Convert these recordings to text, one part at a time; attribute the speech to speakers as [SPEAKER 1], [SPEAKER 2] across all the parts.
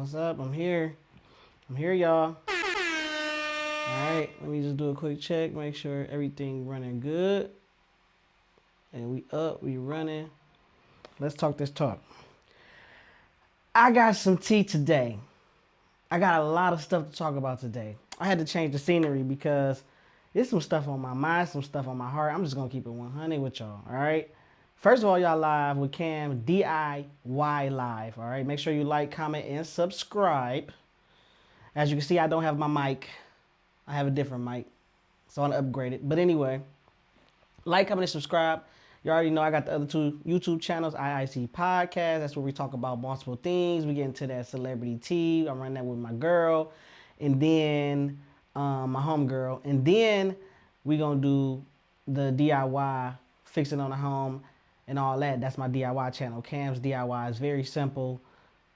[SPEAKER 1] What's up? I'm here. I'm here, y'all. Alright, let me just do a quick check, make sure everything running good. And we up, we running. Let's talk this talk. I got some tea today. I got a lot of stuff to talk about today. I had to change the scenery because there's some stuff on my mind, some stuff on my heart. I'm just gonna keep it 100 with y'all, alright? First of all, y'all live with Cam DIY Live, alright? Make sure you like, comment, and subscribe. As you can see, I don't have my mic. I have a different mic, so I want to upgrade it. But anyway, like, comment, and subscribe. You already know I got the other two YouTube channels, IIC Podcast. That's where we talk about multiple things. We get into that celebrity tea. I'm running that with my girl. And then my homegirl. And then we going to do the DIY, fixing on the home and all that. That's my DIY channel. Cam's DIY is very simple.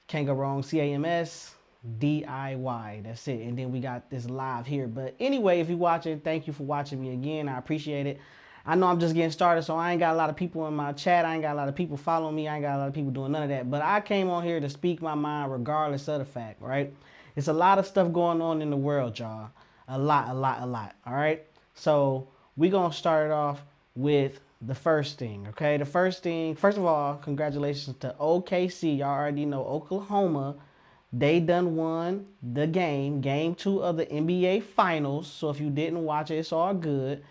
[SPEAKER 1] Can't go wrong. CAMS. DIY. That's it. And then we got this live here. But anyway, if you're watching, thank you for watching me again. I appreciate it. I know I'm just getting started, so I ain't got a lot of people in my chat. I ain't got a lot of people following me. I ain't got a lot of people doing none of that. But I came on here to speak my mind regardless of the fact, right? It's a lot of stuff going on in the world, y'all. A lot. All right? So we're going to start it off with the first thing, okay? The first thing, first of all, congratulations to OKC. Y'all already know Oklahoma. They done won the game 2 of the NBA Finals. So if you didn't watch it, it's all good.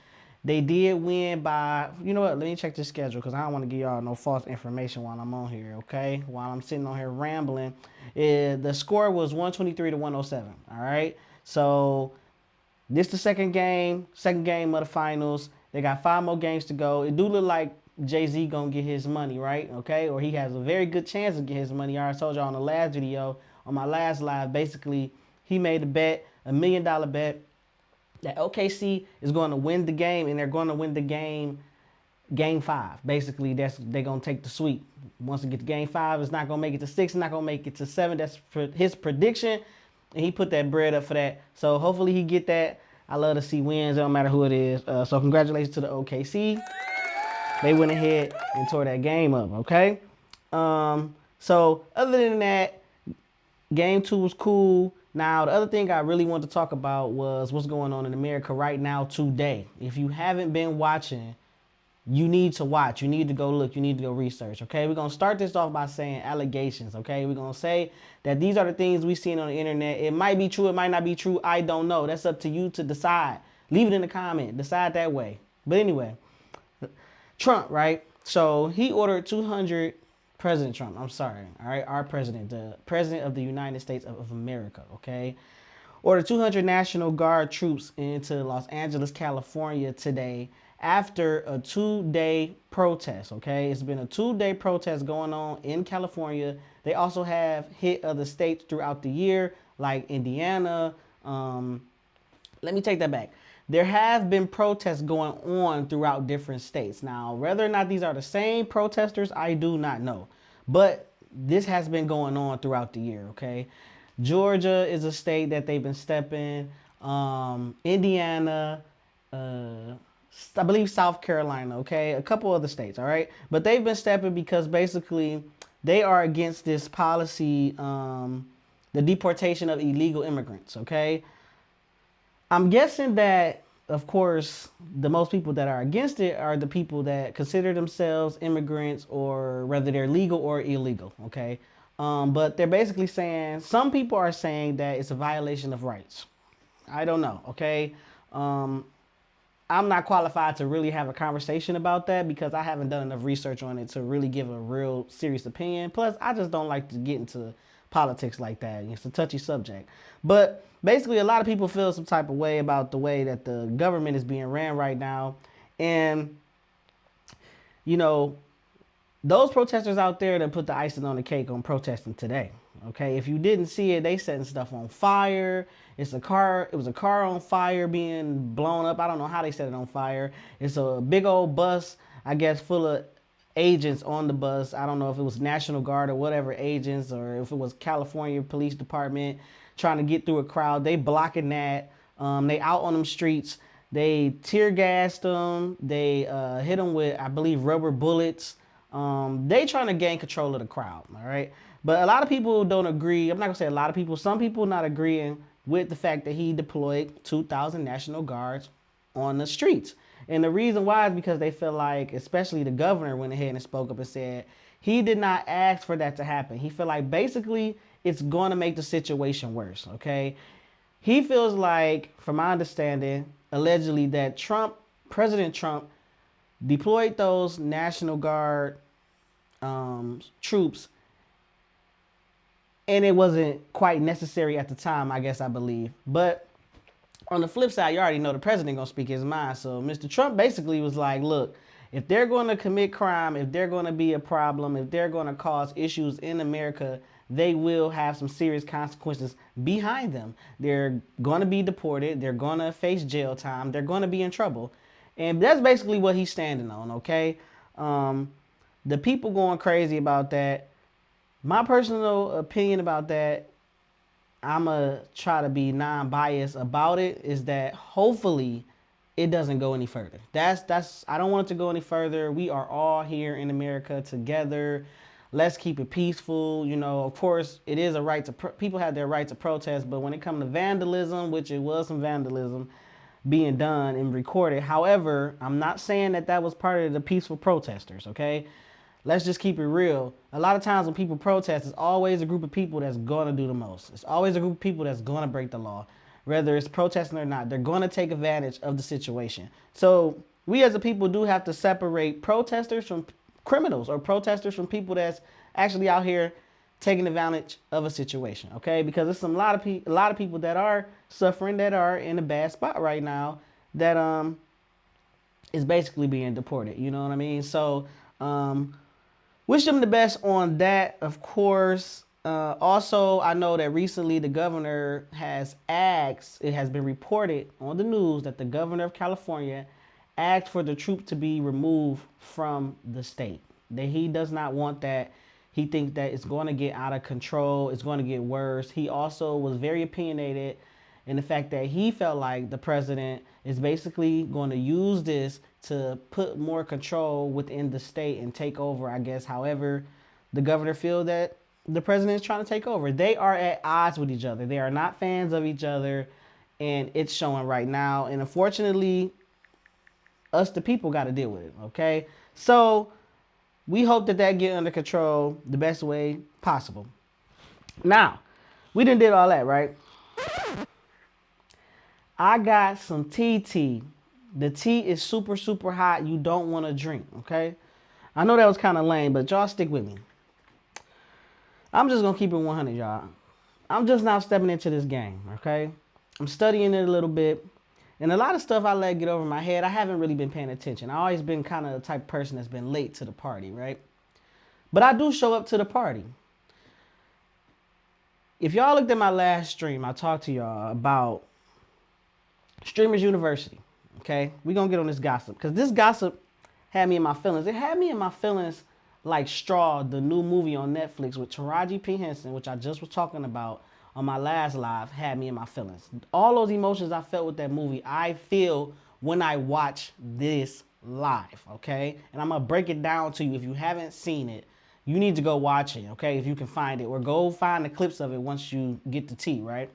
[SPEAKER 1] They did win by, you know what, let me check the schedule because I don't want to give y'all no false information while I'm on here, okay? While I'm sitting on here rambling. The score was 123 to 107, all right? So this the second game of the finals. They got 5 more games to go. It do look like Jay-Z gonna get his money, right? Okay, or he has a very good chance to get his money. I already told y'all on the last video, on my last live, basically, he made a bet, $1 million bet, that OKC is going to win the game, and they're going to win the game 5. Basically, they're going to take the sweep. Once they get to game 5, it's not going to make it to 6, it's not going to make it to 7. That's his prediction, and he put that bread up for that. So hopefully he get that. I love to see wins. It don't matter who it is. So congratulations to the OKC. They went ahead and tore that game up, okay? So other than that, game 2 was cool. Now, the other thing I really wanted to talk about was what's going on in America right now today. If you haven't been watching, you need to watch. You need to go look. You need to go research, okay? We're going to start this off by saying allegations, okay? We're going to say that these are the things we've seen on the internet. It might be true. It might not be true. I don't know. That's up to you to decide. Leave it in the comment. Decide that way. But anyway, Trump, right? So he ordered 200... President Trump, I'm sorry, all right? Our president, the president of the United States of America, okay? Ordered 200 National Guard troops into Los Angeles, California today after a 2-day protest, okay? It's been a 2-day protest going on in California. They also have hit other states throughout the year, like Indiana. Let me take that back. There have been protests going on throughout different states. Now, whether or not these are the same protesters, I do not know. But this has been going on throughout the year, okay? Georgia is a state that they've been stepping. Indiana, I believe South Carolina, okay? A couple other states, all right? But they've been stepping because basically they are against this policy, the deportation of illegal immigrants, okay? I'm guessing that, of course, the most people that are against it are the people that consider themselves immigrants, or whether they're legal or illegal, okay? But they're basically saying, some people are saying that it's a violation of rights. I don't know, okay? I'm not qualified to really have a conversation about that because I haven't done enough research on it to really give a real serious opinion. Plus, I just don't like to get into politics like that. It's a touchy subject. But basically, a lot of people feel some type of way about the way that the government is being ran right now. And, you know, those protesters out there that put the icing on the cake on protesting today. Okay, if you didn't see it, they setting stuff on fire. It was a car on fire being blown up. I don't know how they set it on fire. It's a big old bus, I guess, full of agents on the bus. I don't know if it was National Guard or whatever agents, or if it was California Police Department trying to get through a crowd. They blocking that. They out on them streets. They tear gassed them. They hit them with, I believe, rubber bullets. They trying to gain control of the crowd, all right? But a lot of people don't agree. I'm not gonna say a lot of people. Some people not agreeing with the fact that he deployed 2,000 National Guards on the streets. And the reason why is because they feel like, especially the governor went ahead and spoke up and said he did not ask for that to happen. He feel like basically it's going to make the situation worse, okay? He feels like, from my understanding, allegedly that President Trump deployed those National Guard troops, and it wasn't quite necessary at the time, I guess I believe. But on the flip side, you already know the president gonna speak his mind. So Mr. Trump basically was like, look, if they're gonna commit crime, if they're gonna be a problem, if they're gonna cause issues in America, they will have some serious consequences behind them. They're gonna be deported, they're gonna face jail time, they're gonna be in trouble. And that's basically what he's standing on, okay? The people going crazy about that. My personal opinion about that, I'm going to try to be non-biased about it, is that hopefully it doesn't go any further. I don't want it to go any further. We are all here in America together. Let's keep it peaceful. You know, of course, it is a right to, people have their right to protest, but when it comes to vandalism, which it was some vandalism being done and recorded. However, I'm not saying that that was part of the peaceful protesters, okay? Let's just keep it real. A lot of times when people protest, it's always a group of people that's going to do the most. It's always a group of people that's going to break the law. Whether it's protesting or not, they're going to take advantage of the situation. So we as a people do have to separate protesters from criminals, or protesters from people that's actually out here taking advantage of a situation, okay? Because there's a lot of people that are suffering, that are in a bad spot right now, that is basically being deported. You know what I mean? So wish them the best on that, of course. Also, I know that recently the governor has asked, it has been reported on the news that the governor of California asked for the troop to be removed from the state. That he does not want that. He thinks that it's going to get out of control. It's going to get worse. He also was very opinionated in the fact that he felt like the president is basically going to use this to put more control within the state and take over, I guess, however the governor feels that the president is trying to take over. They are at odds with each other. They are not fans of each other, and it's showing right now. And unfortunately, us the people got to deal with it, okay? So we hope that that get under control the best way possible. Now, we done did all that, right? I got some tea. The tea is super, super hot. You don't want to drink, okay? I know that was kind of lame, but y'all stick with me. I'm just going to keep it 100, y'all. I'm just now stepping into this game, okay? I'm studying it a little bit. And a lot of stuff I let get over my head, I haven't really been paying attention. I've always been kind of the type of person that's been late to the party, right? But I do show up to the party. If y'all looked at my last stream, I talked to y'all about Streamers University, okay? We're going to get on this gossip, because this gossip had me in my feelings. It had me in my feelings like Straw, the new movie on Netflix with Taraji P. Henson, which I just was talking about on my last live, had me in my feelings. All those emotions I felt with that movie, I feel when I watch this live, okay? And I'm going to break it down to you. If you haven't seen it, you need to go watch it, okay? If you can find it, or go find the clips of it once you get the tea, right?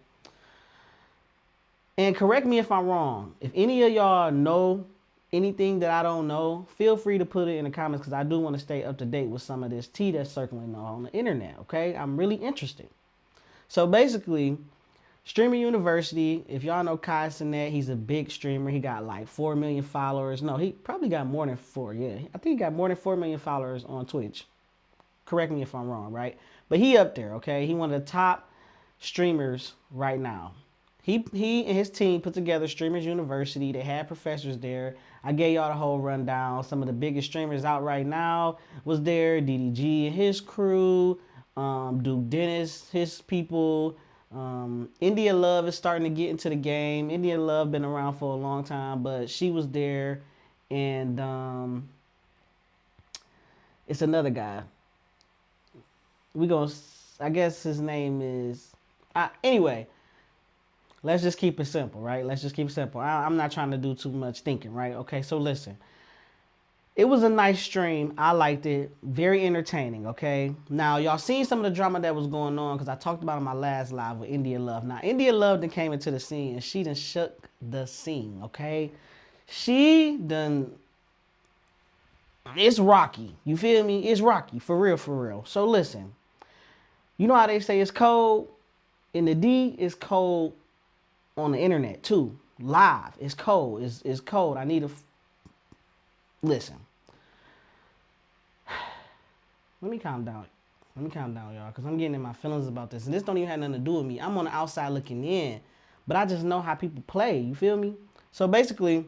[SPEAKER 1] And correct me if I'm wrong. If any of y'all know anything that I don't know, feel free to put it in the comments, because I do want to stay up to date with some of this tea that's circling on the internet, okay? I'm really interested. So basically, Streamer University, if y'all know Kai Cenat, he's a big streamer. He got like 4 million followers. No, he probably got more than 4, yeah. I think he got more than 4 million followers on Twitch. Correct me if I'm wrong, right? But he up there, okay? He one of the top streamers right now. He and his team put together Streamers University. They had professors there. I gave y'all the whole rundown. Some of the biggest streamers out right now was there. DDG and his crew. Duke Dennis, his people. Indialove is starting to get into the game. Indialove been around for a long time, but she was there. And it's another guy. I guess his name is... anyway... Let's just keep it simple, right? Let's just keep it simple. I'm not trying to do too much thinking, right? Okay, so listen. It was a nice stream. I liked it. Very entertaining, okay? Now, y'all seen some of the drama that was going on because I talked about it in my last live with Indialove. Now, Indialove then came into the scene and she done shook the scene, okay? She done... It's rocky. You feel me? It's rocky. For real, for real. So, listen. You know how they say it's cold? In the D, it's cold on the internet, too. Live. It's cold. It's cold. I need to... Listen. Let me calm down. Let me calm down, y'all, because I'm getting in my feelings about this. And this don't even have nothing to do with me. I'm on the outside looking in. But I just know how people play. You feel me? So basically,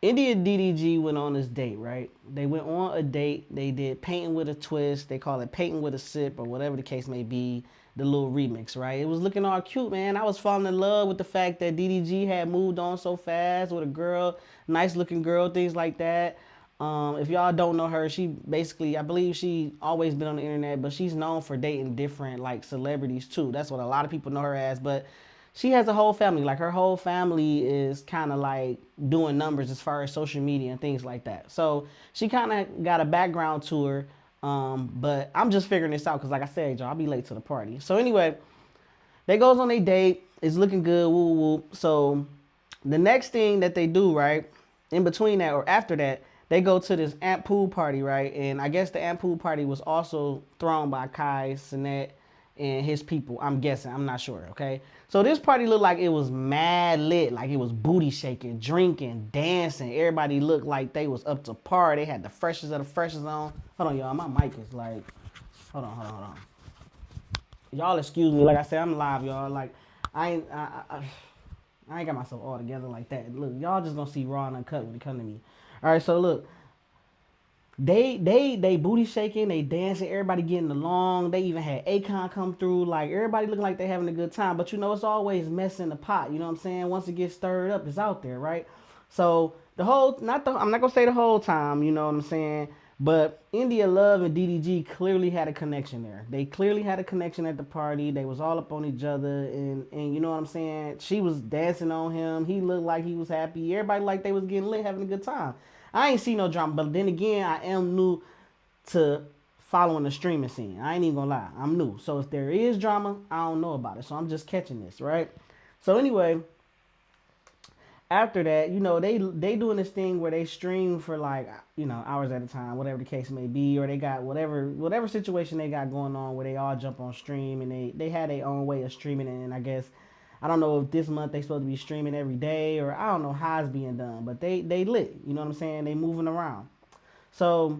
[SPEAKER 1] Btbdezz went on this date, right? They went on a date. They did Painting with a Twist. They call it Painting with a Sip or whatever the case may be. The little remix, right? It was looking all cute, man. I was falling in love with the fact that Btbdezz had moved on so fast with a girl, nice looking girl, things like that. If y'all don't know her, she basically, I believe she always been on the internet, but she's known for dating different like celebrities too. That's what a lot of people know her as. But she has a whole family. Like her whole family is kind of like doing numbers as far as social media and things like that. So she kind of got a background to her. But I'm just figuring this out because, like I said, y'all, I'll be late to the party. So anyway, they goes on a date. It's looking good. Woo woo. So the next thing that they do, right, in between that or after that, they go to this amp pool party, right? And I guess the amp pool party was also thrown by Kai Cenat and his people. I'm guessing. I'm not sure, okay? So this party looked like it was mad lit. Like it was booty shaking, drinking, dancing. Everybody looked like they was up to par. They had the freshest of the freshest on. Hold on, y'all. My mic is like... Hold on. Y'all excuse me. Like I said, I'm live, y'all. Like, I ain't got myself all together like that. Look, y'all just gonna see raw and uncut when it come to me. All right, so look, they booty shaking, they dancing, everybody getting along. They even had Akon come through, like everybody looking like they having a good time. But you know, it's always mess in the pot. You know what I'm saying? Once it gets stirred up, it's out there, right? So the whole, I'm not gonna say the whole time. You know what I'm saying? But Indialove and Btbdezz clearly had a connection there. They clearly had a connection at the party. They was all up on each other, and you know what I'm saying? She was dancing on him. He looked like he was happy. Everybody like they was getting lit, having a good time. I ain't see no drama, but then again, I am new to following the streaming scene. I ain't even gonna lie, I'm new. So if there is drama, I don't know about it. So I'm just catching this, right? So anyway, after that, you know, they doing this thing where they stream for like, you know, hours at a time, whatever the case may be, or they got whatever situation they got going on where they all jump on stream and they had their own way of streaming it. And I guess I don't know if this month they supposed to be streaming every day or I don't know how it's being done, but they lit. You know what I'm saying? They moving around. So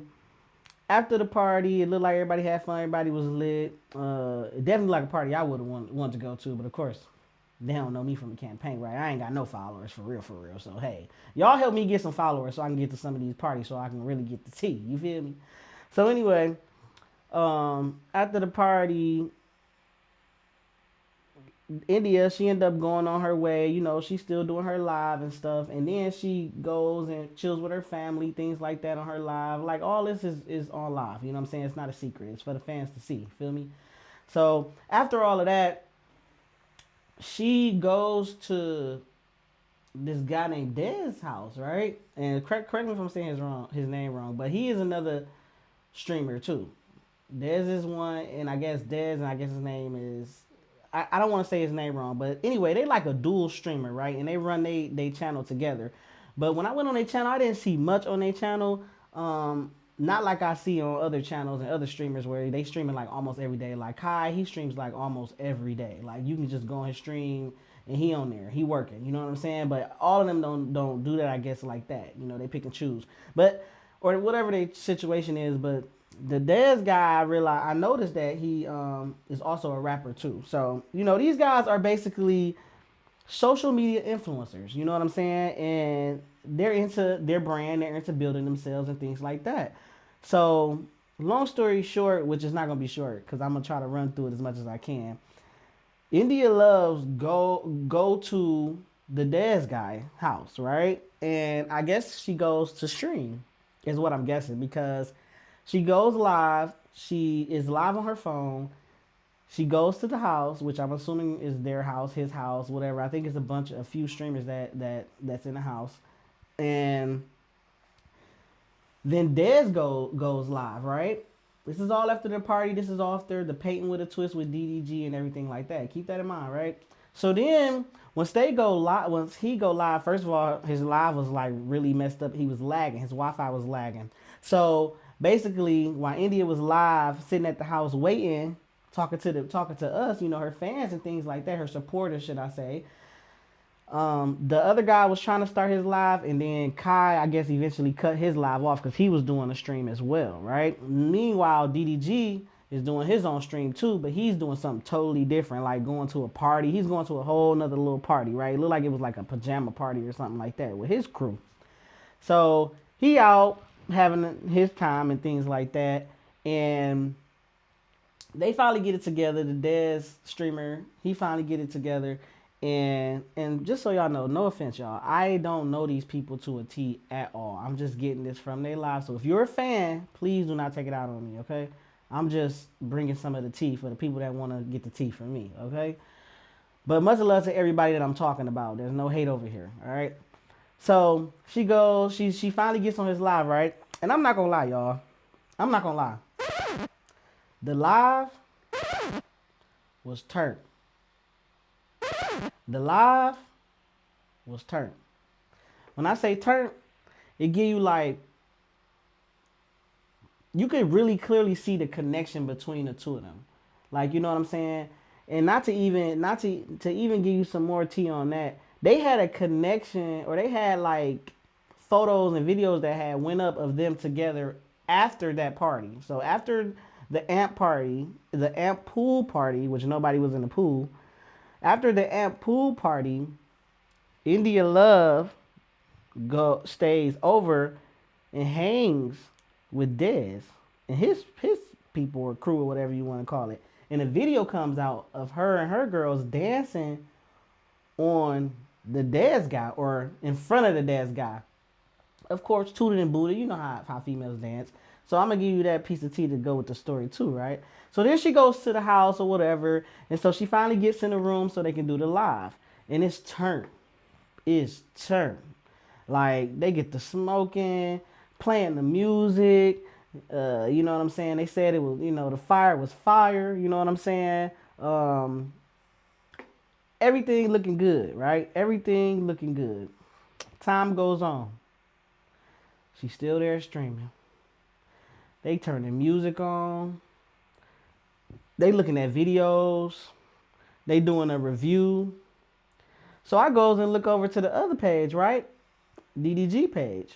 [SPEAKER 1] after the party, it looked like everybody had fun. Everybody was lit. Definitely like a party I would have wanted to go to, but of course they don't know me from the campaign, right? I ain't got no followers for real, for real. So hey, y'all help me get some followers so I can get to some of these parties so I can really get the tea. You feel me? So anyway, after the party, India, she ended up going on her way. You know, she's still doing her live and stuff. And then she goes and chills with her family, things like that on her live. Like, all this is on live. You know what I'm saying? It's not a secret. It's for the fans to see. Feel me? So, after all of that, she goes to this guy named Dez house, right? And correct me if I'm saying his name wrong, but he is another streamer, too. Dez is one, and I guess Dez, and I guess his name is... I don't want to say his name wrong, but anyway, they like a dual streamer, right? And they run they channel together. But when I went on their channel, I didn't see much on their channel. Not like I see on other channels and other streamers where they streaming like almost every day. Like Kai, he streams like almost every day. Like you can just go on his stream and he on there, he working. You know what I'm saying? But all of them don't do that, I guess, like that. You know, they pick and choose. But or whatever their situation is, but the Dez guy, I noticed that he is also a rapper too. So, you know, these guys are basically social media influencers. You know what I'm saying? And they're into their brand. They're into building themselves and things like that. So, long story short, which is not going to be short because I'm going to try to run through it as much as I can. Indialove's go to the Dez guy house, right? And I guess she goes to stream is what I'm guessing because she goes live. She is live on her phone. She goes to the house, which I'm assuming is their house, his house, whatever. I think it's a few streamers that's in the house. And then Dez goes live, right? This is all after the party. This is all after the painting with a twist with DDG and everything like that. Keep that in mind, right? So then once he go live, first of all, his live was like really messed up. He was lagging. His Wi-Fi was lagging. So basically, while India was live, sitting at the house waiting, talking to us, her fans and things like that, her supporters, should I say. The other guy was trying to start his live, and then Kai, I guess, eventually cut his live off because he was doing a stream as well, right? Meanwhile, DDG is doing his own stream too, but he's doing something totally different, like going to a party. He's going to a whole nother little party, right? It looked like it was like a pajama party or something like that with his crew. So he out having his time and things like that, and they finally get it together. The Dez streamer, he finally get it together. And just so y'all know, no offense, y'all, I don't know these people to a T at all. I'm just getting this from their lives. So if you're a fan, please do not take it out on me, okay? I'm just bringing some of the tea for the people that want to get the tea from me, okay? But much love to everybody that I'm talking about. There's no hate over here, all right? So she goes, she finally gets on his live, right? And I'm not gonna lie, y'all. I'm not gonna lie. The live was turned. The live was turned. When I say turned, it give you like, you could really clearly see the connection between the two of them. Like, you know what I'm saying? And not to even give you some more tea on that, they had a connection, or they had like photos and videos that had went up of them together after that party. So after the amp party, the amp pool party, which nobody was in the pool, after the amp pool party, Indialove stays over and hangs with Dez and his people or crew or whatever you want to call it. And a video comes out of her and her girls dancing on the Dez guy, or in front of the Dez guy. Of course, tooted and booted. You know how females dance. So I'm going to give you that piece of tea to go with the story too, right? So then she goes to the house or whatever. And so she finally gets in the room so they can do the live. And it's turned. It's turned. Like, they get the smoking, playing the music. You know what I'm saying? They said it was, the fire was fire. You know what I'm saying? Everything looking good, right? Everything looking good. Time goes on. She's still there streaming. They turning music on. They looking at videos. They doing a review. So I goes and look over to the other page, right? DDG page.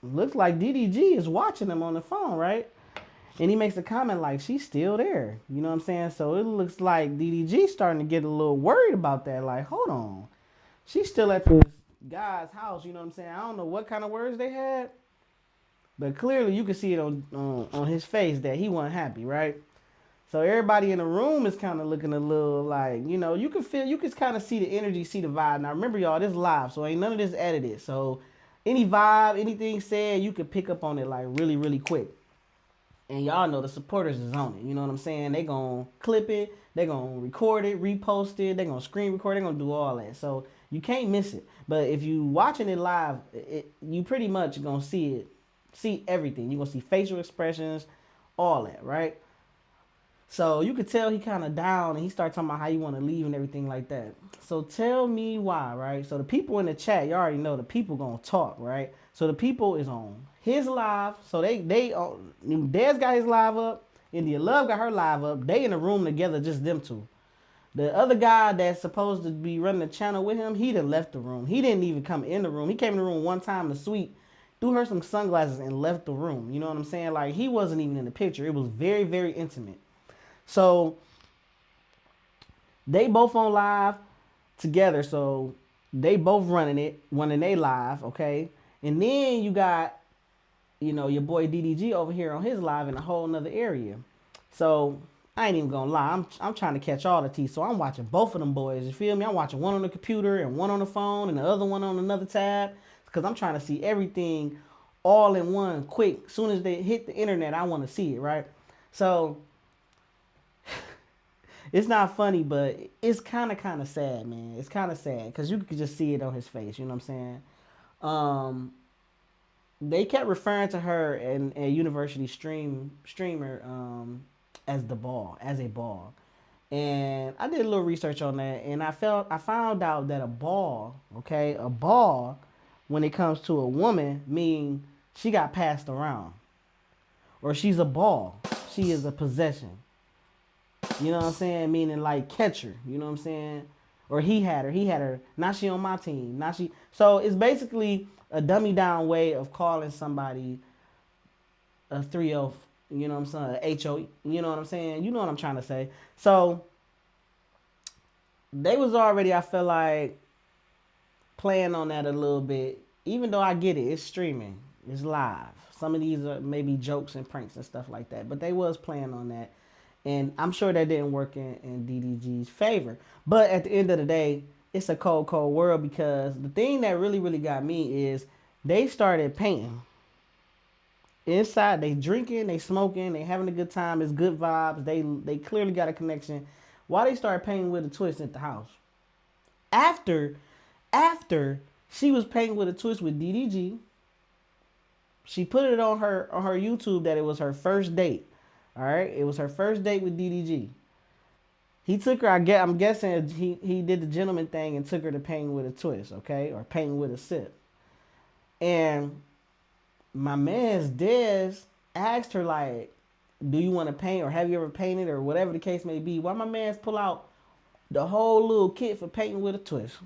[SPEAKER 1] Looks like DDG is watching them on the phone, right? And he makes a comment like, she's still there. You know what I'm saying? So it looks like DDG starting to get a little worried about that. Like, hold on. She's still at this guy's house. You know what I'm saying? I don't know what kind of words they had. But clearly you can see it on his face that he wasn't happy, right? So everybody in the room is kind of looking a little like, you can kind of see the energy, see the vibe. Now remember, y'all, this is live, so ain't none of this edited. So any vibe, anything said, you can pick up on it like really, really quick. And y'all know the supporters is on it. You know what I'm saying? They gonna clip it, they gonna record it, repost it, they gonna screen record, they gonna do all that. So you can't miss it. But if you watching it live, you pretty much gonna see everything. You're gonna see facial expressions, all that, right? So you could tell he kind of down, and he started talking about how you want to leave and everything like that. So tell me why, right? So the people in the chat, you already know the people gonna talk, right? So the people is on his live. So Dez got his live up, Indialove got her live up. They in the room together, just them two. The other guy that's supposed to be running the channel with him, he done left the room. He didn't even come in the room. He came in the room one time to sweep, threw her some sunglasses, and left the room. You know what I'm saying? Like, he wasn't even in the picture. It was very, very intimate. So they both on live together. So they both running they live, okay? And then you got, your boy DDG over here on his live in a whole nother area. So I ain't even gonna lie, I'm trying to catch all the tea. So I'm watching both of them boys, you feel me? I'm watching one on the computer and one on the phone and the other one on another tab, because I'm trying to see everything all in one quick. As soon as they hit the internet, I want to see it, right? So it's not funny, but it's kind of sad, man. It's kind of sad because you could just see it on his face. You know what I'm saying? Um, they kept referring to her and a university streamer as the ball, as a ball. And I did a little research on that, and I found out that a ball, okay, a ball, when it comes to a woman, mean she got passed around, or she's a ball. She is a possession. You know what I'm saying? Meaning like catcher. You know what I'm saying? Or he had her. He had her. Now she on my team. Now she. So it's basically a dummy down way of calling somebody a 3-0. You know what I'm saying? A HO. You know what I'm saying? You know what I'm trying to say. So they was already, I feel like, playing on that a little bit. Even though I get it, it's streaming, it's live. Some of these are maybe jokes and pranks and stuff like that, but they was playing on that, and I'm sure that didn't work in DDG's favor. But at the end of the day, it's a cold, cold world because the thing that really, really got me is they started painting inside. They drinking, they smoking, they having a good time. It's good vibes. They clearly got a connection. Why they started painting with a twist at the house? After after she was painting with a twist with DDG, she put it on her YouTube that it was her first date. All right, it was her first date with DDG. He took her. I'm guessing he did the gentleman thing and took her to painting with a twist, okay, or painting with a sip. And my man's Dez asked her like, "Do you want to paint or have you ever painted or whatever the case may be?" Why my man's pull out the whole little kit for painting with a twist?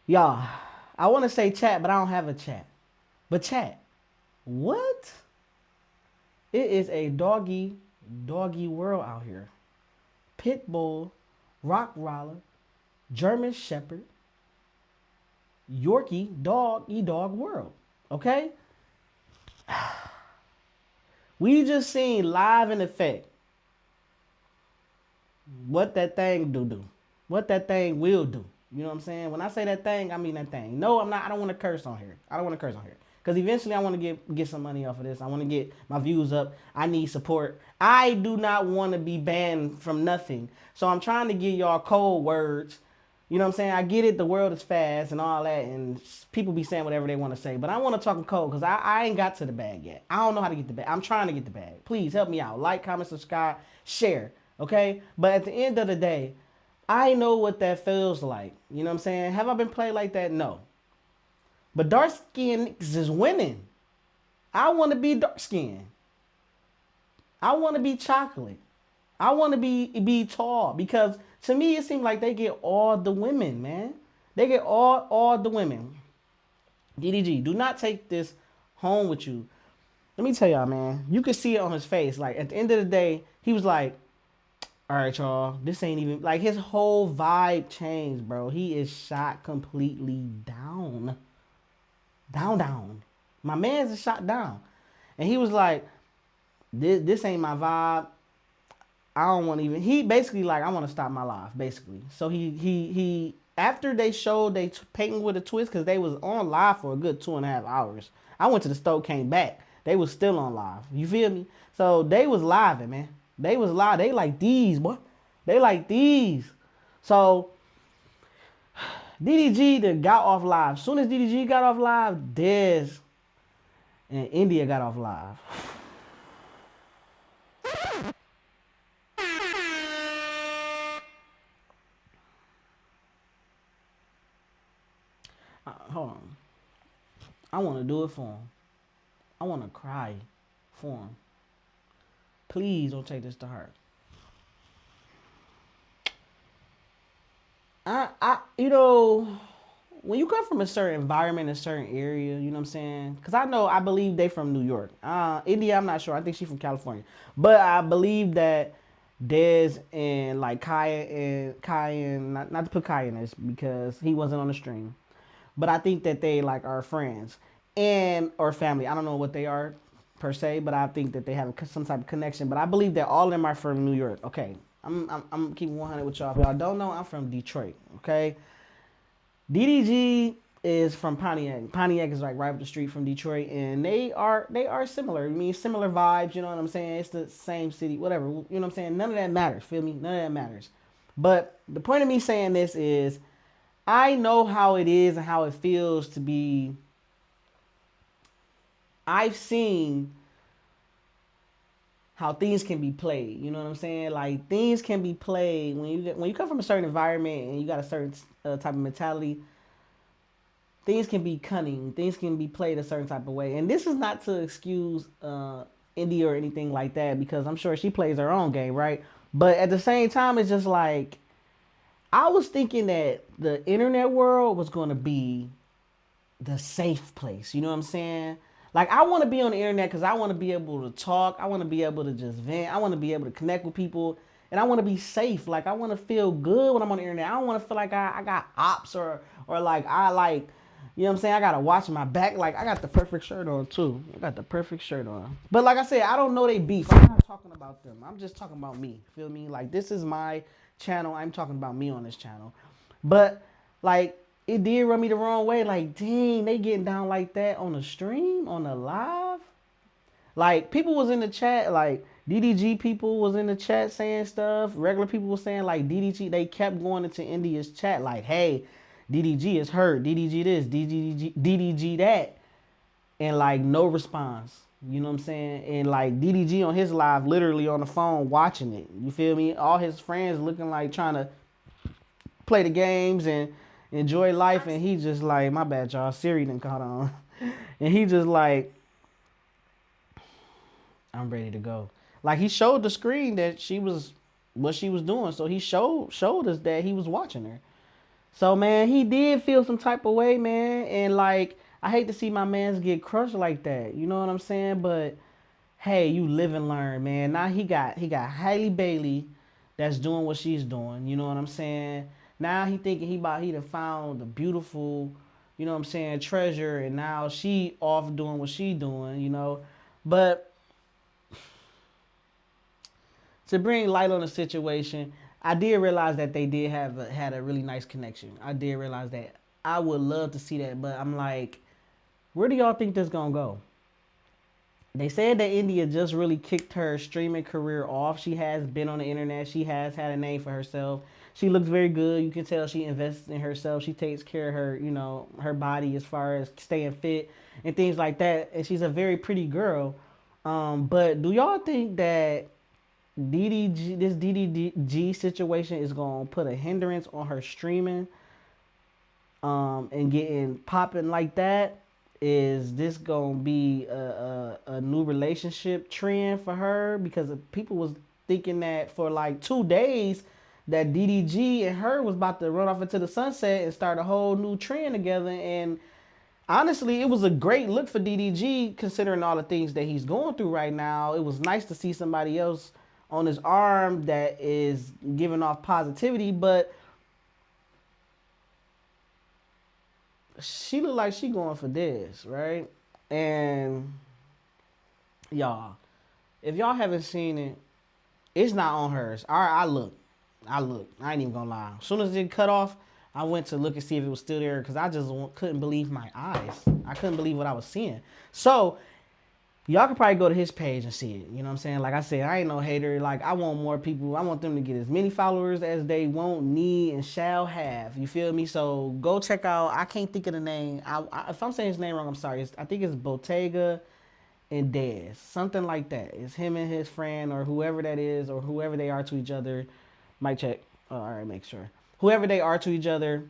[SPEAKER 1] Y'all, I want to say chat, but I don't have a chat. But chat, what? It is a doggy world out here. Pit bull, rock roller, German shepherd, Yorkie, dog world. Okay? We just seen live in effect what that thing do. What that thing will do. You know what I'm saying? When I say that thing, I mean that thing. No, I'm not. I don't want to curse on here. I don't want to curse on here. Because eventually I want to get some money off of this. I want to get my views up. I need support. I do not want to be banned from nothing. So I'm trying to give y'all code words. You know what I'm saying? I get it. The world is fast and all that. And people be saying whatever they want to say. But I want to talk in code because I ain't got to the bag yet. I don't know how to get the bag. I'm trying to get the bag. Please help me out. Like, comment, subscribe, share. Okay? But at the end of the day, I know what that feels like. You know what I'm saying? Have I been played like that? No. But dark skin niggas is winning. I want to be dark skinned. I want to be chocolate. I want to be tall because to me it seems like they get all the women, man. They get all the women. DDG, do not take this home with you. Let me tell y'all, man. You can see it on his face. Like at the end of the day, he was like, all right, y'all, this ain't even, like his whole vibe changed, bro. He is shot completely down. Down. My man's is shot down. And he was like, this ain't my vibe. I don't want to even, he basically like, I want to stop my life, basically. So he after they showed they painting with a twist, because they was on live for a good 2.5 hours. I went to the store, came back. They was still on live. You feel me? So they was live, man. They was live. They like these, boy. They like these. So DDG that got off live. As soon as DDG got off live, Dez and India got off live. Hold on. I want to do it for him. I want to cry for him. Please don't take this to heart. You know, when you come from a certain environment, a certain area, you know what I'm saying? Because I believe they from New York. India, I'm not sure. I think she's from California. But I believe that Dez and like Kaya, not to put Kaya in this because he wasn't on the stream. But I think that they like are friends and or family. I don't know what they are per se, but I think that they have some type of connection. But I believe that all of them are from New York. Okay, I'm keeping 100 with y'all. If y'all don't know, I'm from Detroit. Okay, DDG is from Pontiac. Pontiac is like right up the street from Detroit, and they are similar. I mean, similar vibes. You know what I'm saying? It's the same city, whatever. You know what I'm saying? None of that matters. Feel me? None of that matters. But the point of me saying this is I know how it is and how it feels to be. I've seen how things can be played. You know what I'm saying? Like things can be played when you come from a certain environment and you got a certain type of mentality. Things can be cunning. Things can be played a certain type of way. And this is not to excuse India or anything like that because I'm sure she plays her own game, right? But at the same time, it's just like I was thinking that the internet world was going to be the safe place. You know what I'm saying? Like I want to be on the internet because I want to be able to talk. I want to be able to just vent. I want to be able to connect with people, and I want to be safe. Like I want to feel good when I'm on the internet. I don't want to feel like I got ops or like I like. You know what I'm saying? I gotta watch my back. Like I got the perfect shirt on too. I got the perfect shirt on. But like I said, I don't know they beef. I'm not talking about them. I'm just talking about me. Feel me? Like this is my channel. I'm talking about me on this channel. But like it did rub me the wrong way. Like, dang, they getting down like that on the stream, on the live. Like, people was in the chat, like, DDG people was in the chat saying stuff. Regular people was saying, like, DDG, they kept going into India's chat, like, hey, DDG is hurt, DDG this, DDG that. And, like, no response. You know what I'm saying? And, like, DDG on his live, literally on the phone watching it. You feel me? All his friends looking like trying to play the games and enjoy life, and he just like, my bad y'all, Siri done caught on. And he just like, I'm ready to go. Like he showed the screen that she was what she was doing, so he showed us that he was watching her. So man, he did feel some type of way, man, and like I hate to see my mans get crushed like that. You know what I'm saying? But hey, you live and learn, man. Now he got Hailey Bailey that's doing what she's doing. You know what I'm saying? Now he thinking he done found the beautiful, you know what I'm saying, treasure, and now she off doing what she doing, you know. But to bring light on the situation, I did realize that they did had a really nice connection. I did realize that. I would love to see that, but I'm like, where do y'all think this gonna go? They said that India just really kicked her streaming career off. She has been on the internet. She has had a name for herself. She looks very good. You can tell she invests in herself. She takes care of her, you know, her body as far as staying fit and things like that. And she's a very pretty girl. But do y'all think that this DDG situation is gonna put a hindrance on her streaming and getting popping like that? Is this gonna be a new relationship trend for her? Because people was thinking that for like 2 days that DDG and her was about to run off into the sunset and start a whole new trend together. And honestly, it was a great look for DDG considering all the things that he's going through right now. It was nice to see somebody else on his arm that is giving off positivity, but she look like she going for this, right? And y'all, if y'all haven't seen it, it's not on hers. All right, I looked. I ain't even gonna lie. As soon as it cut off, I went to look and see if it was still there because I just couldn't believe my eyes. I couldn't believe what I was seeing. So y'all could probably go to his page and see it. You know what I'm saying? Like I said, I ain't no hater. Like I want more people. I want them to get as many followers as they want, need, and shall have. You feel me? So go check out. I can't think of the name. If I'm saying his name wrong, I'm sorry. I think it's Btbdezz and Dez, something like that. It's him and his friend or whoever that is or whoever they are to each other. Mic check. Oh, all right, make sure. Whoever they are to each other,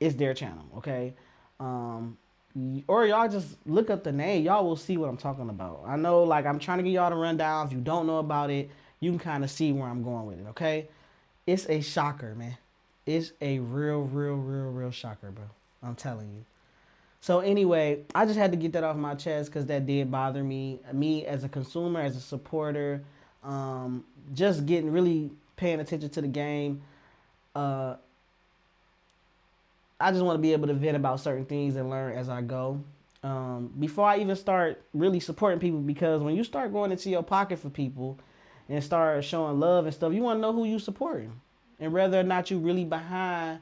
[SPEAKER 1] it's their channel. Okay. Or y'all just look up the name. Y'all will see what I'm talking about. I know, like, I'm trying to get y'all to run down. If you don't know about it, you can kind of see where I'm going with it, okay? It's a shocker, man. It's a real shocker, bro. I'm telling you. So anyway, I just had to get that off my chest because that did bother me. Me as a consumer, as a supporter, just getting really paying attention to the game. I just want to be able to vent about certain things and learn as I go. Before I even start really supporting people, because when you start going into your pocket for people and start showing love and stuff, you want to know who you supporting and whether or not you really behind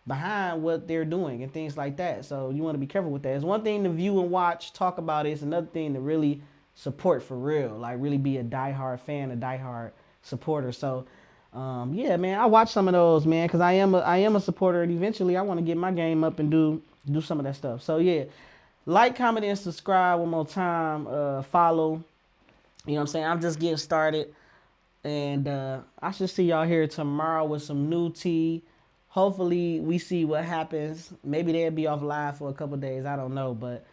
[SPEAKER 1] what they're doing and things like that. So you want to be careful with that. It's one thing to view and watch, talk about it. It's another thing to really support for real, like really be a diehard fan, a diehard supporter. So Yeah, man, I watch some of those, man, because I am a supporter, and eventually I want to get my game up and do some of that stuff. So yeah, like, comment, and subscribe one more time. Follow. You know what I'm saying? I'm just getting started. And I should see y'all here tomorrow with some new tea. Hopefully we see what happens. Maybe they'll be off live for a couple days. I don't know, but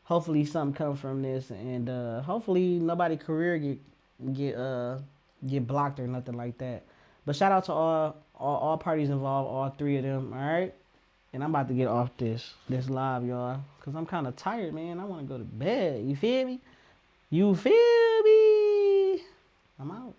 [SPEAKER 1] hopefully something comes from this, and hopefully nobody career get uh get blocked or nothing like that. But shout out to all parties involved, all three of them. All right, and I'm about to get off this live, y'all, cause I'm kind of tired, man. I want to go to bed. You feel me? You feel me? I'm out.